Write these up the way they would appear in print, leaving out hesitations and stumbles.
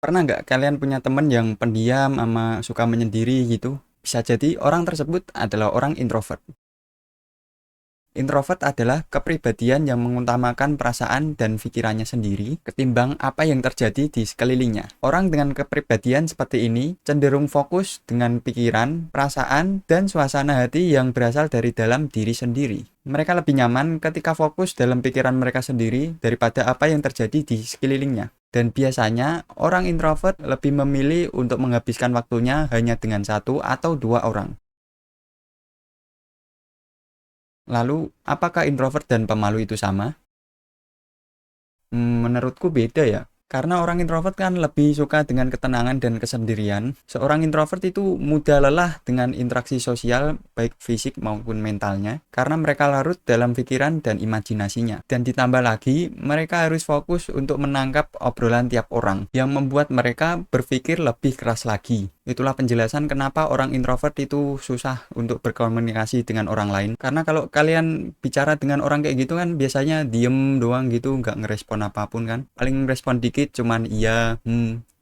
Pernah nggak kalian punya temen yang pendiam sama suka menyendiri gitu? Bisa jadi orang tersebut adalah orang introvert. Introvert adalah kepribadian yang mengutamakan perasaan dan pikirannya sendiri ketimbang apa yang terjadi di sekelilingnya. Orang dengan kepribadian seperti ini cenderung fokus dengan pikiran, perasaan, dan suasana hati yang berasal dari dalam diri sendiri. Mereka lebih nyaman ketika fokus dalam pikiran mereka sendiri daripada apa yang terjadi di sekelilingnya. Dan biasanya, orang introvert lebih memilih untuk menghabiskan waktunya hanya dengan satu atau dua orang. Lalu, apakah introvert dan pemalu itu sama? Menurutku beda ya. Karena orang introvert kan lebih suka dengan ketenangan dan kesendirian. Seorang introvert itu mudah lelah dengan interaksi sosial, baik fisik maupun mentalnya, karena mereka larut dalam pikiran dan imajinasinya. Dan ditambah lagi, mereka harus fokus untuk menangkap obrolan tiap orang, yang membuat mereka berpikir lebih keras lagi. Itulah penjelasan kenapa orang introvert itu susah untuk berkomunikasi dengan orang lain. Karena kalau kalian bicara dengan orang kayak gitu kan biasanya diem doang gitu, nggak ngerespon apapun kan. Paling respon dikit cuman iya,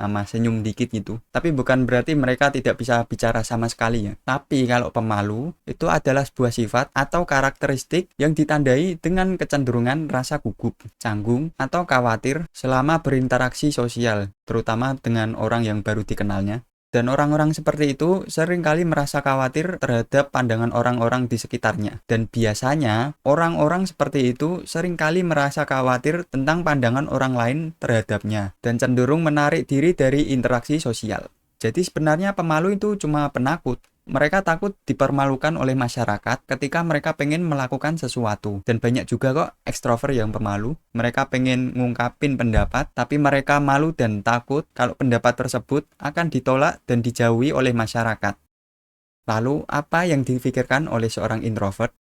sama senyum dikit gitu. Tapi bukan berarti mereka tidak bisa bicara sama sekali ya. Tapi kalau pemalu, itu adalah sebuah sifat atau karakteristik yang ditandai dengan kecenderungan rasa gugup, canggung, atau khawatir selama berinteraksi sosial, terutama dengan orang yang baru dikenalnya. Dan orang-orang seperti itu seringkali merasa khawatir terhadap pandangan orang-orang di sekitarnya. Dan biasanya, orang-orang seperti itu seringkali merasa khawatir tentang pandangan orang lain terhadapnya dan cenderung menarik diri dari interaksi sosial. Jadi sebenarnya pemalu itu cuma penakut. Mereka takut dipermalukan oleh masyarakat ketika mereka pengen melakukan sesuatu. Dan banyak juga kok ekstrovert yang pemalu. Mereka pengen ngungkapin pendapat, tapi mereka malu dan takut kalau pendapat tersebut akan ditolak dan dijauhi oleh masyarakat. Lalu, apa yang dipikirkan oleh seorang introvert?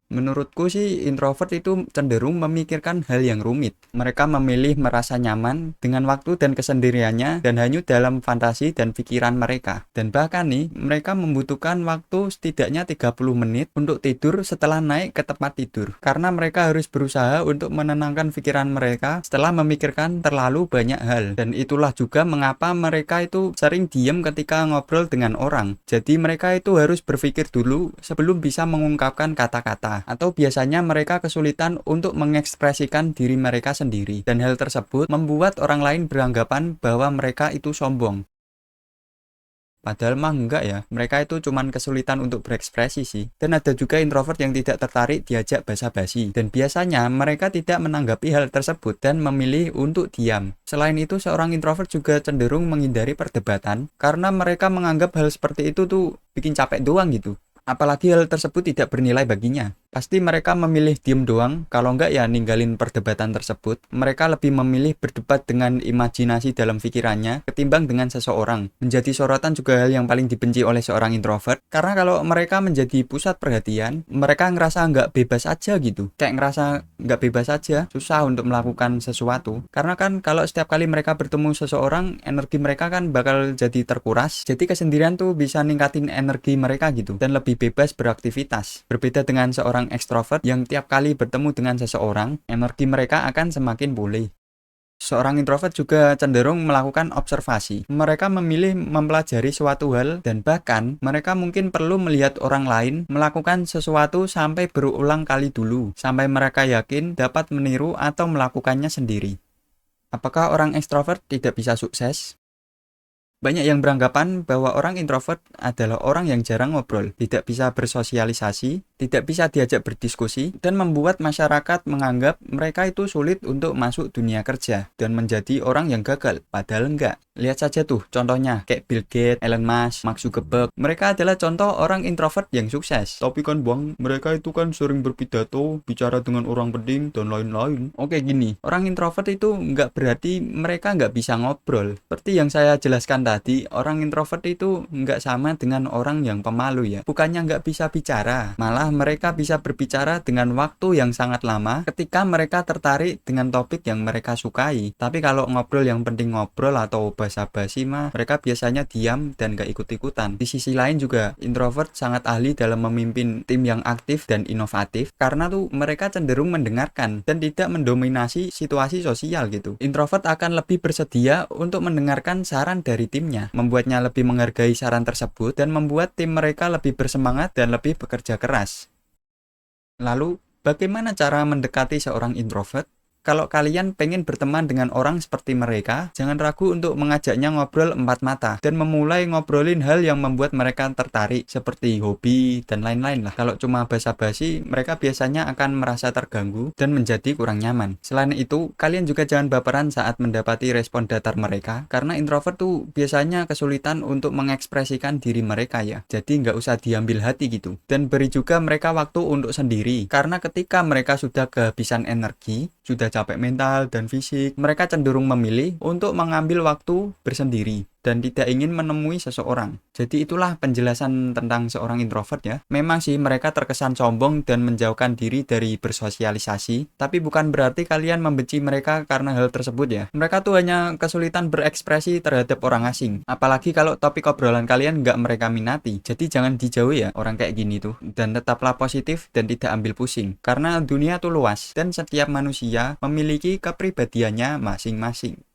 Menurutku sih introvert itu cenderung memikirkan hal yang rumit. Mereka memilih merasa nyaman dengan waktu dan kesendiriannya dan hanyut dalam fantasi dan pikiran mereka. Dan bahkan nih, mereka membutuhkan waktu setidaknya 30 menit untuk tidur setelah naik ke tempat tidur. Karena mereka harus berusaha untuk menenangkan pikiran mereka setelah memikirkan terlalu banyak hal. Dan itulah juga mengapa mereka itu sering diam ketika ngobrol dengan orang. Jadi mereka itu harus berpikir dulu sebelum bisa mengungkapkan kata-kata. Atau biasanya mereka kesulitan untuk mengekspresikan diri mereka sendiri, dan hal tersebut membuat orang lain beranggapan bahwa mereka itu sombong. Padahal mah enggak ya, mereka itu cuman kesulitan untuk berekspresi sih. Dan ada juga introvert yang tidak tertarik diajak basa-basi, dan biasanya mereka tidak menanggapi hal tersebut dan memilih untuk diam. Selain itu, seorang introvert juga cenderung menghindari perdebatan karena mereka menganggap hal seperti itu tuh bikin capek doang gitu. Apalagi hal tersebut tidak bernilai baginya. Pasti mereka memilih diem doang, kalau enggak ya ninggalin perdebatan tersebut. Mereka lebih memilih berdebat dengan imajinasi dalam pikirannya ketimbang dengan seseorang. Menjadi sorotan juga hal yang paling dibenci oleh seorang introvert, karena kalau mereka menjadi pusat perhatian, mereka ngerasa nggak bebas aja gitu. Kayak ngerasa nggak bebas aja, susah untuk melakukan sesuatu. Karena kan kalau setiap kali mereka bertemu seseorang, energi mereka kan bakal jadi terkuras. Jadi kesendirian tuh bisa ningkatin energi mereka gitu, dan lebih bebas beraktivitas. Berbeda dengan seorang ekstrovert yang tiap kali bertemu dengan seseorang, energi mereka akan semakin pulih. Seorang introvert juga cenderung melakukan observasi. Mereka memilih mempelajari suatu hal dan bahkan mereka mungkin perlu melihat orang lain melakukan sesuatu sampai berulang kali dulu, sampai mereka yakin dapat meniru atau melakukannya sendiri. Apakah orang ekstrovert tidak bisa sukses? Banyak yang beranggapan bahwa orang introvert adalah orang yang jarang ngobrol, tidak bisa bersosialisasi, tidak bisa diajak berdiskusi, dan membuat masyarakat menganggap mereka itu sulit untuk masuk dunia kerja dan menjadi orang yang gagal, padahal enggak. Lihat saja tuh contohnya, kayak Bill Gates, Elon Musk, Mark Zuckerberg. Mereka adalah contoh orang introvert yang sukses. Tapi kan bang, mereka itu kan sering berpidato, bicara dengan orang penting, dan lain-lain. Oke gini, orang introvert itu nggak berarti mereka nggak bisa ngobrol. Seperti yang saya jelaskan tadi, orang introvert itu nggak sama dengan orang yang pemalu ya. Bukannya nggak bisa bicara, malah apakah mereka bisa berbicara dengan waktu yang sangat lama ketika mereka tertarik dengan topik yang mereka sukai. Tapi kalau ngobrol yang penting ngobrol atau basa-basi mah, mereka biasanya diam dan gak ikut-ikutan. Di sisi lain juga, introvert sangat ahli dalam memimpin tim yang aktif dan inovatif karena tuh mereka cenderung mendengarkan dan tidak mendominasi situasi sosial gitu. Introvert akan lebih bersedia untuk mendengarkan saran dari timnya, membuatnya lebih menghargai saran tersebut dan membuat tim mereka lebih bersemangat dan lebih bekerja keras. Lalu, bagaimana cara mendekati seorang introvert? Kalau kalian pengen berteman dengan orang seperti mereka, jangan ragu untuk mengajaknya ngobrol empat mata dan memulai ngobrolin hal yang membuat mereka tertarik seperti hobi dan lain-lain lah. Kalau cuma basa-basi, mereka biasanya akan merasa terganggu dan menjadi kurang nyaman. Selain itu, kalian juga jangan baperan saat mendapati respon datar mereka karena introvert tuh biasanya kesulitan untuk mengekspresikan diri mereka ya. Jadi nggak usah diambil hati gitu. Dan beri juga mereka waktu untuk sendiri karena ketika mereka sudah kehabisan energi, sudah capek mental dan fisik, mereka cenderung memilih untuk mengambil waktu bersendiri dan tidak ingin menemui seseorang. Jadi itulah penjelasan tentang seorang introvert ya. Memang sih mereka terkesan sombong dan menjauhkan diri dari bersosialisasi, tapi bukan berarti kalian membenci mereka karena hal tersebut ya. Mereka tuh hanya kesulitan berekspresi terhadap orang asing. Apalagi kalau topik obrolan kalian nggak mereka minati. Jadi jangan dijauhi ya orang kayak gini tuh. Dan tetaplah positif dan tidak ambil pusing. Karena dunia tuh luas dan setiap manusia memiliki kepribadiannya masing-masing.